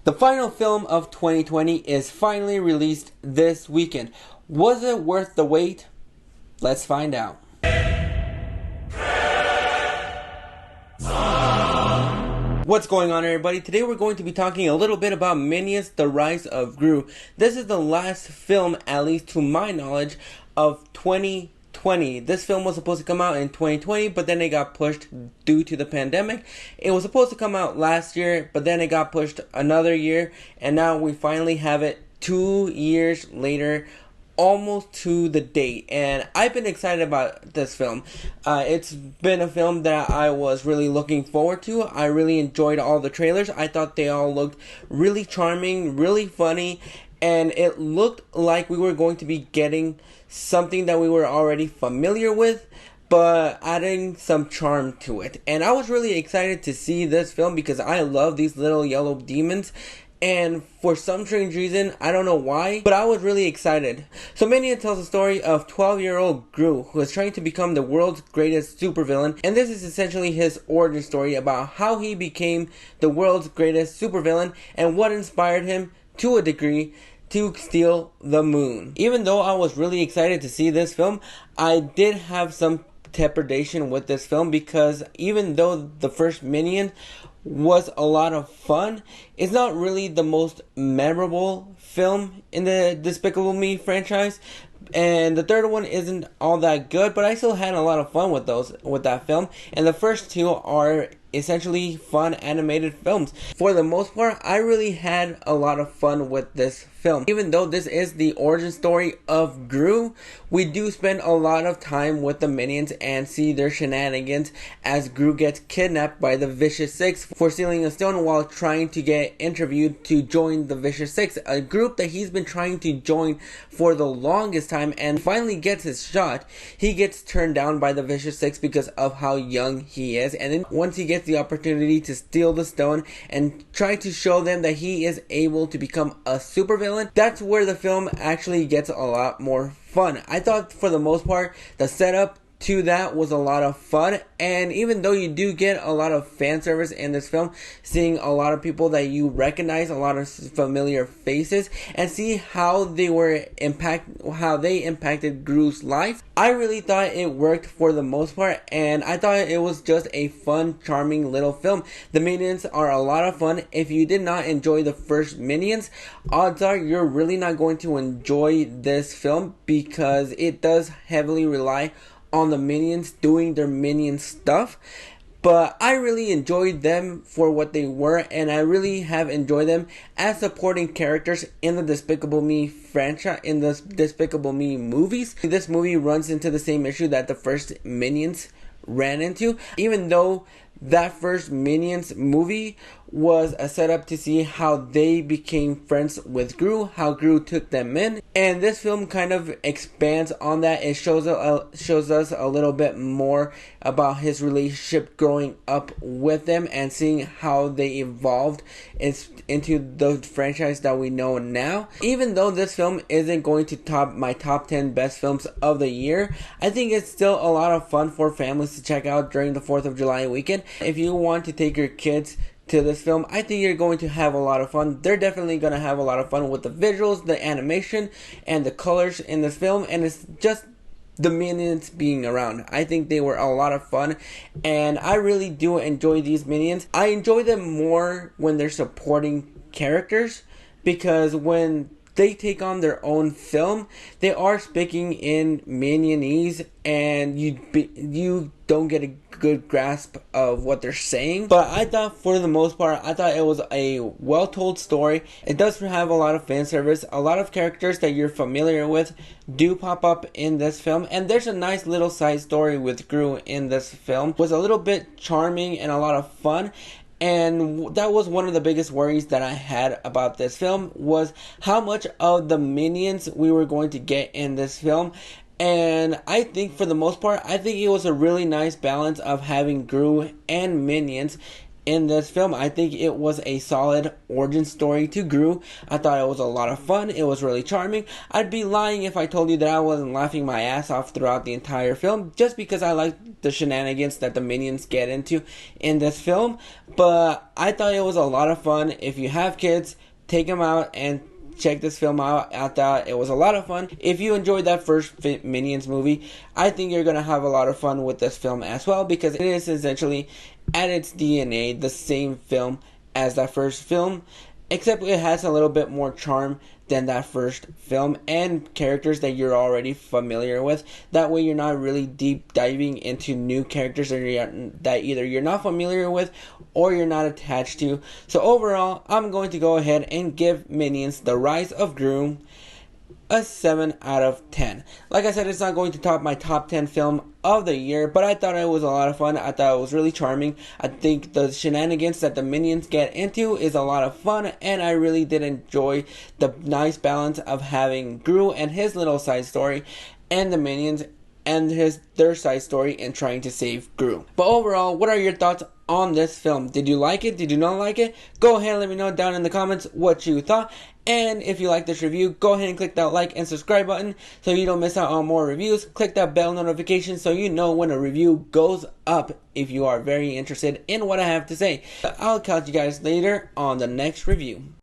The final film of 2020 is finally released this weekend. Was it worth the wait? Let's find out. What's going on, everybody? Today we're going to be talking a little bit about Minions: The Rise of Gru. This is the last film, at least to my knowledge, of 2020. This film was supposed to come out in 2020, but then it got pushed due to the pandemic. It was supposed to come out last year, but then it got pushed another year, and now we finally have it 2 years later, almost to the date. And I've been excited about this film. It's been a film that I was really looking forward to. I really enjoyed all the trailers. I thought they all looked really charming, really funny, and it looked like we were going to be getting something that we were already familiar with, but adding some charm to it. And I was really excited to see this film because I love these little yellow demons. And for some strange reason, I don't know why, but I was really excited. So Minions tells the story of 12-year-old Gru, who is trying to become the world's greatest supervillain. And this is essentially his origin story about how he became the world's greatest supervillain and what inspired him, to a degree, to steal the moon. Even though I was really excited to see this film, I did have some trepidation with this film because even though the first Minion was a lot of fun, it's not really the most memorable film in the Despicable Me franchise, and the third one isn't all that good, but I still had a lot of fun with that film. And the first two are essentially fun animated films. For the most part, I really had a lot of fun with this film. Even though this is the origin story of Gru, we do spend a lot of time with the Minions and see their shenanigans as Gru gets kidnapped by the Vicious Six for stealing a stone while trying to get interviewed to join the Vicious Six, a group that he's been trying to join for the longest time, and finally gets his shot. He gets turned down by the Vicious Six because of how young he is, and then once he gets the opportunity to steal the stone and try to show them that he is able to become a supervillain, that's where the film actually gets a lot more fun. I thought for the most part the setup to that was a lot of fun, and even though you do get a lot of fan service in this film, seeing a lot of people that you recognize, a lot of familiar faces, and see how they impacted Gru's life, I really thought it worked for the most part, and I thought it was just a fun, charming little film. The Minions are a lot of fun. If you did not enjoy the first Minions, odds are you're really not going to enjoy this film because it does heavily rely on the Minions doing their Minion stuff. But I really enjoyed them for what they were, and I really have enjoyed them as supporting characters in the Despicable Me franchise, in the Despicable Me movies. This movie runs into the same issue that the first Minions ran into, even though that first Minions movie was a setup to see how they became friends with Gru, how Gru took them in, and this film kind of expands on that. It shows us a little bit more about his relationship growing up with them and seeing how they evolved into the franchise that we know now. Even though this film isn't going to top my top 10 best films of the year, I think it's still a lot of fun for families to check out during the 4th of July weekend. If you want to take your kids to this film, I think you're going to have a lot of fun. They're definitely going to have a lot of fun with the visuals, the animation, and the colors in this film, and it's just the Minions being around. I think they were a lot of fun, and I really do enjoy these Minions. I enjoy them more when they're supporting characters, because when they take on their own film, they are speaking in minionese, and you don't get a good grasp of what they're saying. But I thought for the most part, I thought it was a well-told story. It does have a lot of fan service. A lot of characters that you're familiar with do pop up in this film, and there's a nice little side story with Gru in this film. It was a little bit charming and a lot of fun. And that was one of the biggest worries that I had about this film, was how much of the Minions we were going to get in this film. And I think for the most part, I think it was a really nice balance of having Gru and Minions in this film. I think it was a solid origin story to Gru. I thought it was a lot of fun. It was really charming. I'd be lying if I told you that I wasn't laughing my ass off throughout the entire film, just because I like the shenanigans that the minions get into in this film. But I thought it was a lot of fun. If you have kids, take them out and check this film out. I thought it was a lot of fun. If you enjoyed that first Minions movie, I think you're going to have a lot of fun with this film as well, because it is essentially, at its DNA, the same film as that first film, except it has a little bit more charm than that first film and characters that you're already familiar with. That way you're not really deep diving into new characters that either you're not familiar with or you're not attached to. So overall, I'm going to go ahead and give Minions: The Rise of Gru a 7 out of 10. Like I said, it's not going to top my top 10 film of the year, but I thought it was a lot of fun. I thought it was really charming. I think the shenanigans that the minions get into is a lot of fun, and I really did enjoy the nice balance of having Gru and his little side story, and the minions and their side story in trying to save Gru. But overall, what are your thoughts on this film? Did you like it? Did you not like it? Go ahead and let me know down in the comments what you thought. And if you like this review, go ahead and click that like and subscribe button so you don't miss out on more reviews. Click that bell notification so you know when a review goes up if you are very interested in what I have to say. I'll catch you guys later on the next review.